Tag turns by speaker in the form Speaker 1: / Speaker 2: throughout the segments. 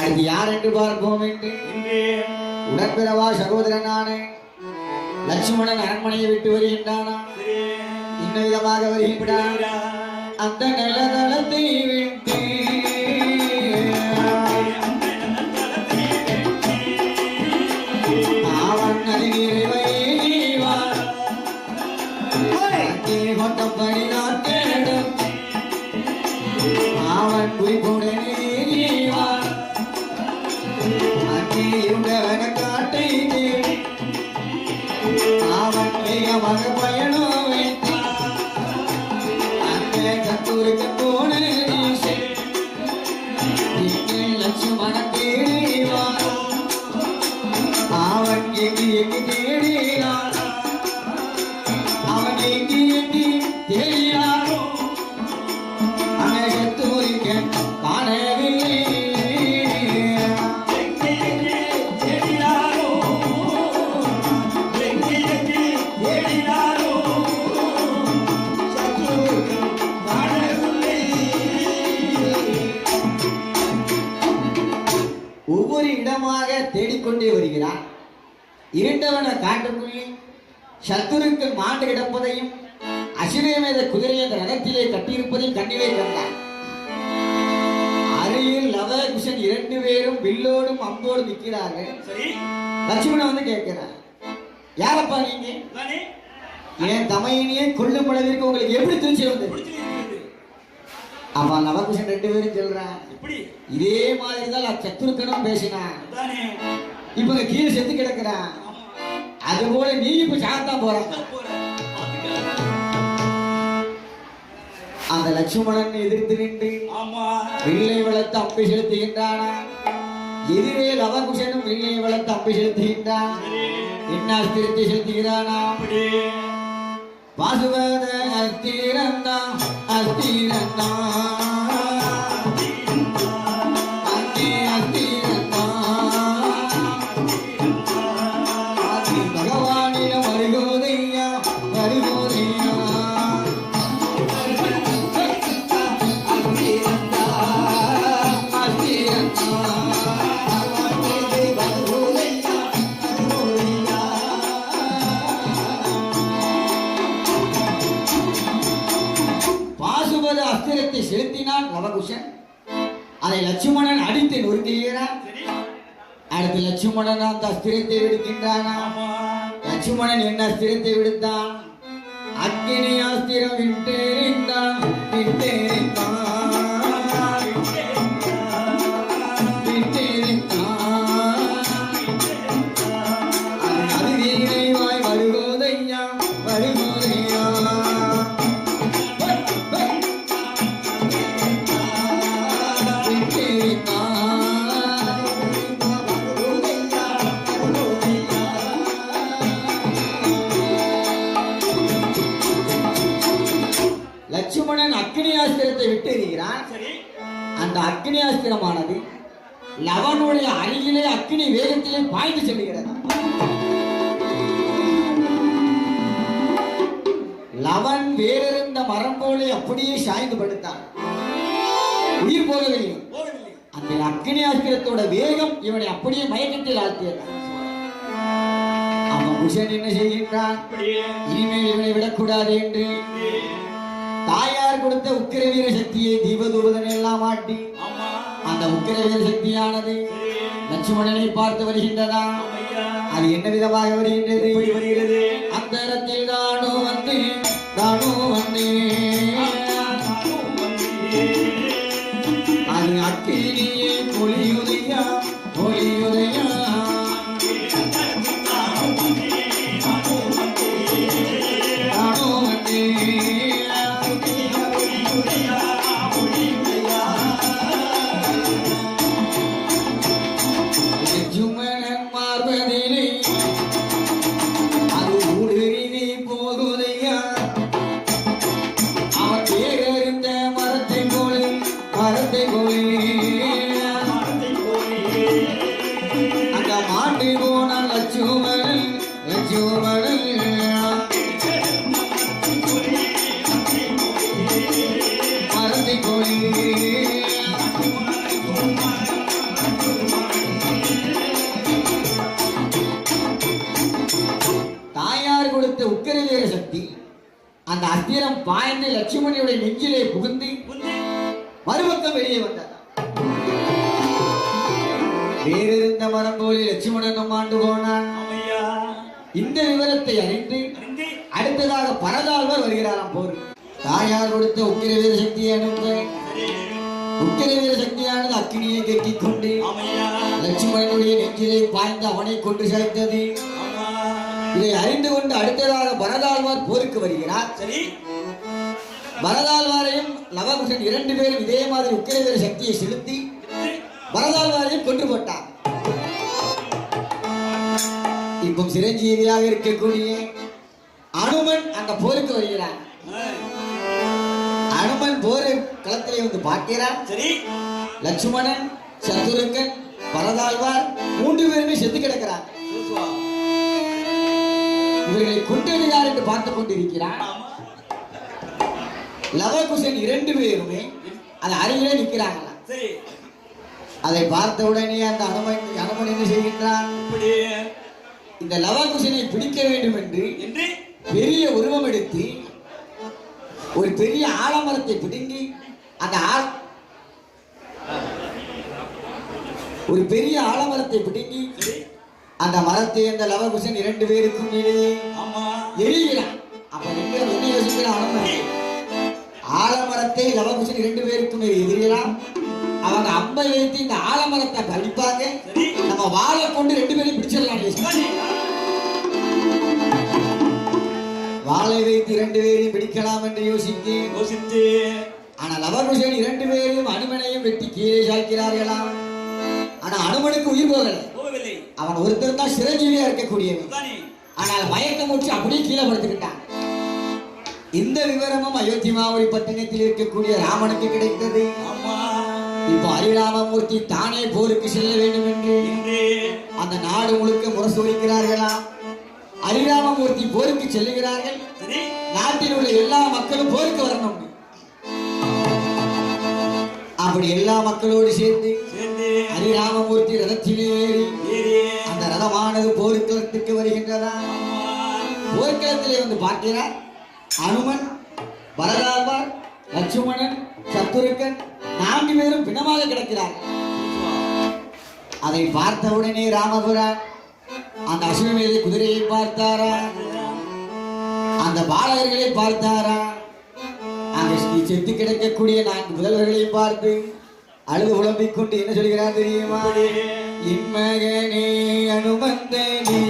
Speaker 1: அடுத்து யார் என்று பார்ப்போம் என்று உடன்பிறவா சகோதரனான லட்சுமணன் அரண்மனையை விட்டு வருகின்றானா இன்ன விதமாக வருகின்றான் அந்த நிலதளத்தை விட்டு அவன் நதிநீரை வைவான் கொண்ட பணிநாட்டேடும் அவன் குறிப்புடனே நீவான் அங்கே இருந்தவன காட்டை தேடி அவன் வேகமாக பயணம் வைத்தான் அங்கே கத்தூருக்கு போன லட்சுமண தேடிவான் அவன் எங்கு எங்கு தேடினான் அவன் எங்கு எங்கு தேடினானோ அவனை கத்தூரிக்க காணவில்லை ஒவ்வொரு இடமாக தேடிக்கொண்டே வருகிறான். இருண்டவன காட்டுக்குள்ளே சத்துருக்கள் மாண்டு கிடப்பதையும் அசிரமேத குதிரையை அந்த ரதத்திலே கட்டியிருப்பதையும் கண்ணிலே கண்டான். அருகில் லவகுஷன் 2 பேரும் வில்லோடும் அம்போடும் நிற்கிறார்கள். லட்சுமணன் வந்து கேட்கிறார், யாரப்பா நீங்க? என் தமையனையே கொல்லும் அளவிற்கு உங்களுக்கு எப்படி தூச்சி வந்தது? அப்ப லவகுஷன் 2 பேரும் சொல்றான், இதே மாதிரிதான் சத்துருக்கனும் பேசினான். இப்ப கீழே செத்து கிடக்கிறான். அது போல நீ இப்ப சாத்தான் போற. அந்த லட்சுமணன் எதிர்த்து நின்று வில்லை வளர்த்து அம்பை செலுத்துகின்றானா? எதிரே லவகுஷனும் வில்லை வளர்த்து அம்பை செலுத்துகின்றான். என்ன அஸ்திரத்தை செலுத்துகிறானா? பாசுபத அஸ்திரந்தா அஸ்திரந்தா அஸ்திரத்தை செலுத்தினான் லவகுஷன். அதை லட்சுமணன் அடித்து நொறுக்குகிறான். அடுத்து லட்சுமணன் அந்த அஸ்திரத்தை விடுக்கின்றானா? லட்சுமணன் என்ன அஸ்திரத்தை விடுத்தான்? அக்கினி அஸ்திரம் விட்டேறிந்தான் விட்டேறிந்தான் அது வீணைவாய் வருகோதையா வருகோதையா. லட்சுமணன் அக்னி ஆஸ்திரத்தை விட்டு எறிகிறான். அந்த அக்னி ஆஸ்திரமானது லவனுடைய அருகிலே அக்னி வேகத்திலே பாய்ந்து செல்கிறது. லவன் வேறிருந்த மரம் போல அப்படியே சாய்ந்து படுத்தான். உயிர் போகவில்லை. அந்த அக்னி ஆஸ்திரத்தோட வேகம் இவனை அப்படியே மயக்கத்தில் ஆழ்த்தியது. அவன் குஷன் என்ன செய்கின்றான்? இனிமேல் இவனை விடக்கூடாது என்று தாயார் கொடுத்த உக்கிரவீர சக்தியை தீபதூபதன் எல்லாம் ஆட்டி அந்த உக்கிரவீர சக்தியானது லட்சுமணனை பார்த்து வருகின்றதா? அது என்ன விதமாக வருகின்றது? அந்த இடத்தில் தானோ வந்து அது அக்கினியே ஒளியுதையா ஒளியுதையா. அஸ்திரம் பாய்ந்து லட்சுமணியுடைய நெஞ்சிலே புகுந்து மறுபக்கம் வெளியே வந்தார். வேறிருந்த மரம் போல லட்சுமணனும் ஆண்டு போனான். இந்த விவரத்தை அறிந்து அடுத்ததாக பரதாழ்வார் வருகிறாராம் போர். தாயார் கொடுத்த உக்கிரவீர சக்தியை அனுப்ப உக்கிரவீர சக்தியானது அக்கினியை கட்டிக் கொண்டு லட்சுமணனுடைய நெஞ்சிலே பாய்ந்து அவனை கொண்டு சேர்த்தது. இதை அறிந்து கொண்டு அடுத்ததாக பரதாழ்வார் போருக்கு வருகிறார். பரதாழ்வாரையும் லவகுஷன் 2 பேரும் இதே மாதிரி உக்கிரவீர சக்தியை செலுத்தி பரதாழ்வாரையும் கொன்று போட்டார். இப்போ சிரஞ்சீவியாக இருக்கக்கூடிய அனுமன் அந்த போருக்கு வருகிறான். அனுமன் போர் களத்திலே வந்து பார்க்கிறான். லட்சுமணன், சத்துருக்கன், பரதாழ்வார் 3 பேருமே செத்து கிடக்கிறார். இவர்களை கொண்டது யார் என்று பார்த்துக் கொண்டிருக்கிறான். லவகுஷன் 2 பேருமே அது அருகிலே நிற்கிறாங்களா. அதை பார்த்த உடனே அந்த அனுமன் என்ன செய்கின்றான், இந்த லவகுஷனை பிடிக்க வேண்டும் என்று பெரிய உருவம் எடுத்து ஒரு பெரிய ஆலமரத்தை பிடுங்கி அந்த ஒரு பெரிய ஆலமரத்தை பிடுங்கி அந்த மரத்தை அந்த லவகுஷன் 2 பேருக்கும் எரிகிறான். அப்ப என்ன யோசிக்கிறான் அனுமன், ஆலமரத்தை லவகுஷன் 2 பேருக்கும் எதிரிகிறான். அவங்க அம்பை வைத்து இந்த ஆலமரத்தை கழிப்பாங்க, நம்ம வாழை கொண்டு 2 பேரையும் பிடிச்சிடலாம். வாளை வைத்து 2 பேரையும் பிடிக்கலாம் என்று யோசித்து ஆனா லவகுஷன் 2 பேரையும் அனுமனையும் வெட்டி கீழே சாய்க்கிறார்களாம். ஆனா அனுமனுக்கு உயிர் போகலை. அவன் ஒருத்தர் தான் சிரஞ்சீவியா இருக்கக்கூடியவன். ஆனால் மயக்கமுற்று அப்படியே கீழே படுத்துக்கிட்டான். இந்த விவரமும் அயோத்தி மாவடி பட்டணத்தில் இருக்கக்கூடிய ராமனுக்கு கிடைத்தது. இப்ப ஹரிராமமூர்த்தி தானே போருக்கு செல்ல வேண்டும் என்று அந்த நாடு முழுக்க முரசு வைக்கிறார்களாம். ஹரிராமமூர்த்தி போருக்கு செல்லுகிறார்கள். நாட்டில் உள்ள எல்லா மக்களும் போருக்கு வரணும். அப்படி எல்லா மக்களோடு சேர்ந்து ஹரிராமமூர்த்தி ரதத்திலே ஏறி அந்த ரதமானது போர்க்களத்துக்கு வருகின்றதா. போர்க்களத்திலே வந்து பார்க்கிறார். அனுமன், பரதாழ்வார், லட்சுமணன், சத்துருக்கன் 4 பேரும் பிணமாக கிடக்கிறார். அதை பார்த்தவுடனே ராமபுரான் அந்த அசுவமேத குதிரையை பார்த்தாரா, அந்த பாலகர்களை பார்த்தாரா, அந்த செத்து கிடக்கக்கூடிய 4 முதல்வர்களை பார்த்து அழுது புலம்பிக் கொண்டு என்ன சொல்கிறார் தெரியுமா, என் மகனே அனுமந்தனே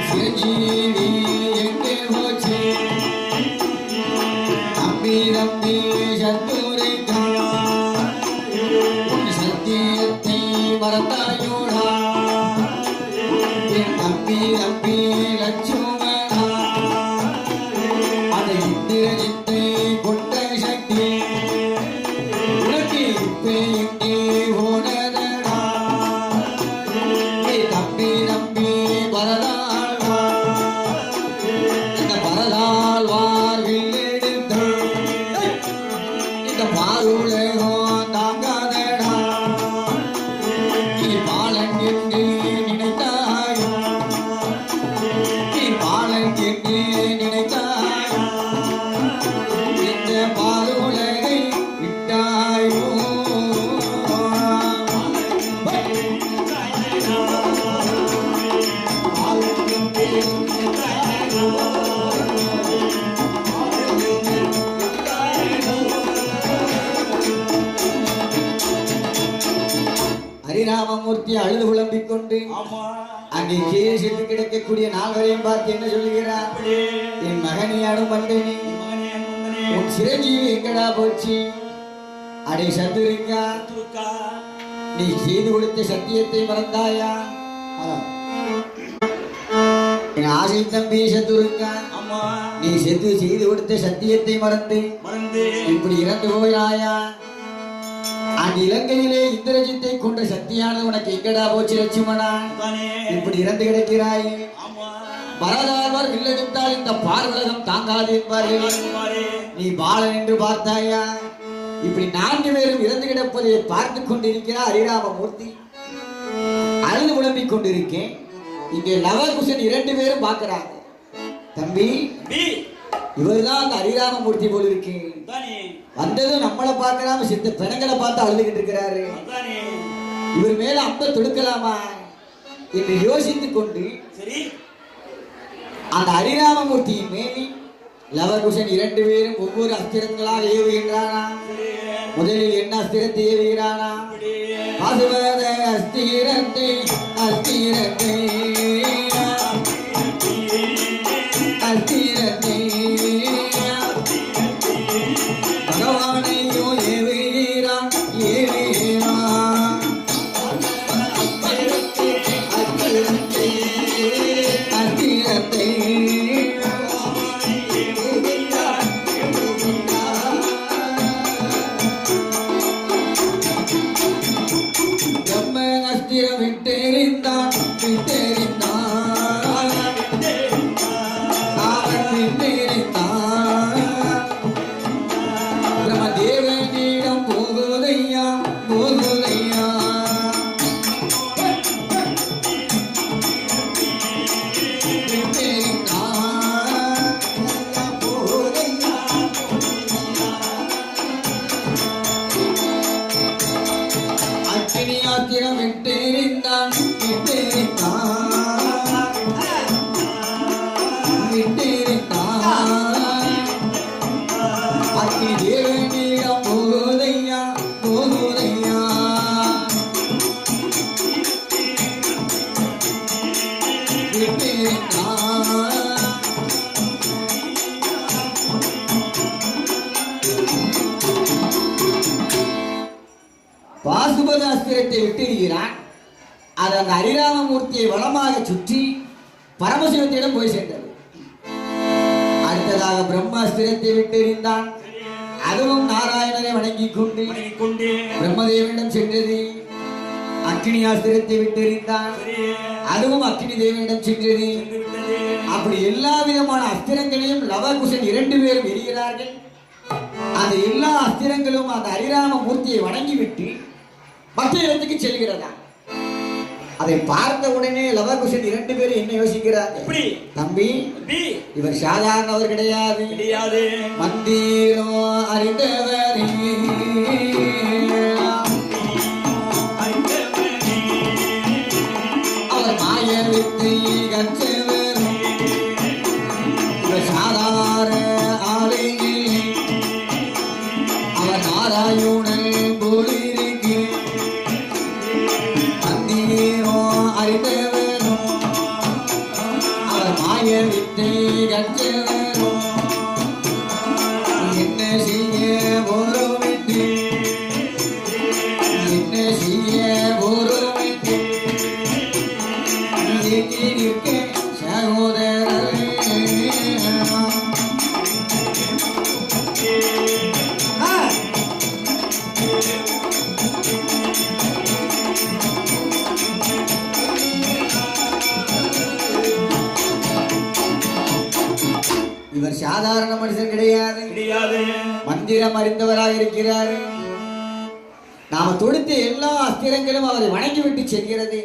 Speaker 1: சிரஞ்சீவி எங்கே போச்சு, தம்பி தம்பி சத்துரைக்கா சத்தியத்தை மறந்தாயோடா, என் தம்பி தம்பி லட்சுமணா அதை இந்திரஜித்தை கொண்ட சக்தி உனக்கு இப்ப எங்கே போனதடா, தம்பி தம்பி பரதாழ்வா இந்த பரதாழ்வார்கள் எடுத்த இந்த பாருலகம் தாங்காதடா, நீ பாலன் என்று நினைத்தாயோ, நீ பாலன் என்று நினைத்தாயோ, இந்த பாருலகை விட்டாயோ. ஹரிராமமூர்த்தி அழுது புலம்பிக் கொண்டு அங்கே கீழே சென்று கிடக்கக்கூடிய 4 பேரையும் பார்த்து என்ன சொல்லுகிறார், என் மகனே அனுமந்தனே உன் சிரஞ்சீவி எங்கடா போச்சு, அடே சத்துருக்கா நீ செய்து கொடுத்த சத்தியத்தை மறந்தாயா, என் ஆசை தம்பி சத்துருக்கா நீ செய்து கொடுத்த சத்தியத்தை மறந்து இப்படி இறந்து போயாயா, அந்த இலங்கையிலே இந்திரஜித்தை கொண்ட சக்தியானது உனக்கு எங்கடா போச்சு லட்சுமணா, இப்படி இறந்து கிடக்கிறாய். பரதாழ்வார் வில்லெடுத்தால் இந்த பார்வலகம் தாங்காது என்பார்கள், நீ பாலன் என்று பார்த்தாயா, இப்படி 4 பேரும் இறந்து கிடப்பதை பார்த்து கொண்டிருக்கிறார் ஹரிராமமூர்த்தி. அழுது புலம்பிக் கொண்டிருக்கேன். இங்கே லவகுஷன் 2 பேரும் பார்க்கறாங்க. தம்பி இவர்தான் அந்த ஹரிராமமூர்த்தி போல இருக்கு. வந்ததும் நம்மளை பார்க்கறாம சித்த பெணங்களை பார்த்து அழுதுகிட்டு இருக்கிறாரு. இவர் மேல அம்ப தொடுக்கலாமா என்று யோசித்துக் கொண்டு அந்த ஹரிராமமூர்த்தியின் மேலே லவகுஷன் 2 பேரும் ஒவ்வொரு அஸ்திரங்களாக ஏவுகின்றானா. முதலில் என்ன அஸ்திரத்தை ஏவுகிறானா? பாசுபத அஸ்திரத்தை அஸ்திரத்தை அஸ்திரத்தை பகவானையோ ஏவுகிறான் ஏவுகிறான் அஸ்திரத்தை அஸ்திரத்தை விட்டெறிந்தான் விட்டெறிந்தான் அவன் விட்டெறிந்தான் பிரம்மதேவனிடம் போகுதையா போகுதையா விட்டெறிந்தான் போகுதையா அக்கினியாத்திரம் விட்டெறிந்தான் விட்டெறிந்தான் விட்டெறிந்தான் அக்கினி தேவனிடம் போகுதையா போகுதையா விட்டெறிந்தான் பாசுபத அஸ்திரத்தை விட்டிருக்கிறான். அது அந்த ஹரிராமமூர்த்தியை வளமாக சுற்றி பரமசிவத்திடம் போய் சேர்ந்தது. அடுத்ததாக பிரம்மாஸ்திரத்தை விட்டெறிந்தான். அதுவும் நாராயணனை வணங்கிக் கொண்டு பிரம்மதேவனிடம் சென்றது. அக்னி அஸ்திரத்தை விட்டெறிந்தான். அதுவும் அக்னி தேவனிடம் சென்றது. அப்படி எல்லா விதமான அஸ்திரங்களையும் லவகுஷன் 2 பேரும் எரிகிறார்கள். அந்த எல்லா அஸ்திரங்களும் அந்த ஹரிராமமூர்த்தியை வணங்கிவிட்டு மற்ற இடத்துக்கு செல்கிறதா. அதை பார்த்த உடனே லவகுஷன் 2 பேரும் என்ன யோசிக்கிறார்? தம்பி இவர் சாதாரணவர் கிடையாது. மந்திரோ அறிந்தவரே அவர் மாய வித்தை கற்றவர். இவர் சாதாரண ஆளே அவர் நாராயணன் போலிருக்கு. மந்திரோ அறிந்தவரோ அவர் மாய வித்தை கற்றவரோ என்ன செய்ய போரோமிட்டு என்ன செய்ய போரோமிட்டு இருக்க சகோதரரே. இவர் சாதாரண மனுஷன் கிடையாது. மந்திரம் அறிந்தவராக இருக்கிறார். நாம தொடுத்த எல்லா அஸ்திரங்களும் அவரை வணங்கிவிட்டு செல்கிறது.